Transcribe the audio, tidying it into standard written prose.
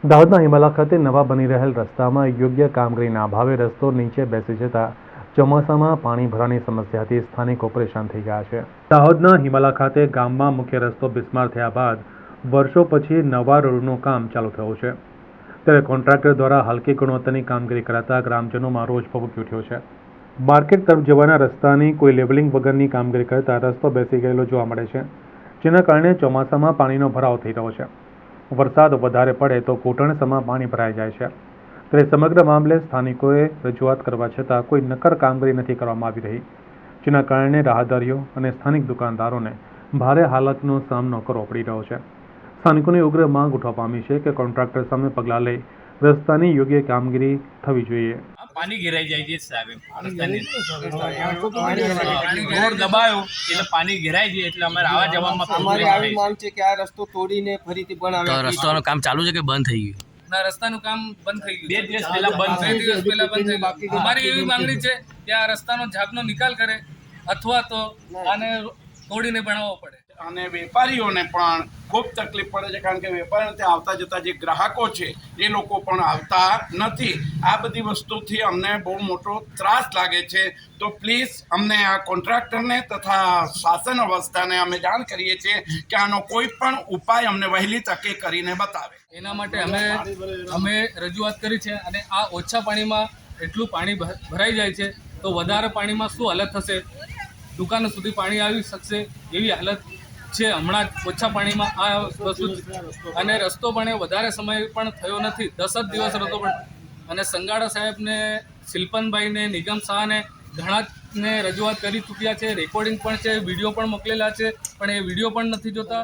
દાહોદના હિમાલા ખાતે નવા બની રહેલ રસ્તામાં યોગ્ય કામગીરીના અભાવે રસ્તો નીચે બેસી જતા ચોમાસામાં પાણી ભરાવાની સમસ્યાથી સ્થાનિકો પરેશાન થઈ ગયા છે। દાહોદના હિમાલા ખાતે ગામમાં મુખ્ય રસ્તો બિસ્માર થયા બાદ વર્ષો પછી નવા રોડનું કામ ચાલુ થયું છે, ત્યારે કોન્ટ્રાક્ટર દ્વારા હલકી ગુણવત્તાની કામગીરી કરાતા ગ્રામજનોમાં રોષ ભભૂકી ઉઠ્યો છે। માર્કેટ તરફ જવાના રસ્તાની કોઈ લેવલિંગ વગરની કામગીરી કરતા રસ્તો બેસી ગયેલો જોવા મળે છે, જેના કારણે ચોમાસામાં પાણીનો ભરાવો થઈ રહ્યો છે। વરસાદ વધારે પડે તો ઘૂંટણસમાં પાણી ભરાઈ જાય છે, ત્યારે સમગ્ર મામલે સ્થાનિકોએ રજૂઆત કરવા છતાં કોઈ નક્કર કામગીરી નથી કરવામાં આવી રહી, જેના કારણે રાહદારીઓ અને સ્થાનિક દુકાનદારોને ભારે હાલતનો સામનો કરવો પડી રહ્યો છે। સ્થાનિકોની ઉગ્ર માંગ ઉઠવા પામી છે કે કોન્ટ્રાક્ટર સામે પગલાં લઈ રસ્તાની યોગ્ય કામગીરી થવી જોઈએ। પાણી ઘેરાઈ જાય છે સાહેબ, રોડ દબાયો એટલે પાણી ઘેરાઈ જાય એટલે અમારે આવા જવામાં અમારી આવી માંગ છે કે આ રસ્તો તોડીને ફરીથી બનાવે। તો રસ્તાનું કામ ચાલુ છે કે બંધ થઈ ગયું? ના, રસ્તાનું કામ બંધ થઈ ગયું, 2 દિવસ પહેલા બંધ થઈ ગયું। અમારી એવી માંગણી છે કે આ રસ્તાનો ઝાપનો નિકાલ કરે અથવા તો આને તોડીને બનાવવો પડે। અને વેપારીઓને પણ ખૂબ તકલીફ પડે છે, કારણ કે વેપારીઓ ત્યાં આવતા જતા જે ગ્રાહકો છે એ લોકો પણ આવતા નથી। આ બધી વસ્તુથી અમને બહુ મોટો ત્રાસ લાગે છે, તો પ્લીઝ અમને આ કોન્ટ્રાક્ટરને તથા શાસન અવસ્થાને અમે જાણ કરીએ છીએ કે આનો કોઈ પણ ઉપાય અમને વહેલી તકે કરીને બતાવે। એના માટે અમે રજૂઆત કરી છે, અને આ ઓછા પાણીમાં એટલું પાણી ભરાઈ જાય છે તો વધારે પાણીમાં શું હાલત થશે, દુકાનો સુધી પાણી આવી શકશે એવી હાલત છે। હમણાં જ ઓછા પાણીમાં આ વસ્તુ, અને રસ્તો પણ વધારે સમય પણ થયો નથી, 10 જ દિવસ રસ્તો પણ, અને સંગાડા સાહેબને, શિલ્પનભાઈને, નિગમ શાહને ઘણાને રજૂઆત કરી ચૂક્યા છે, રેકોર્ડિંગ પણ છે, વિડીયો પણ મોકલેલા છે, પણ એ વિડીયો પણ નથી જોતા।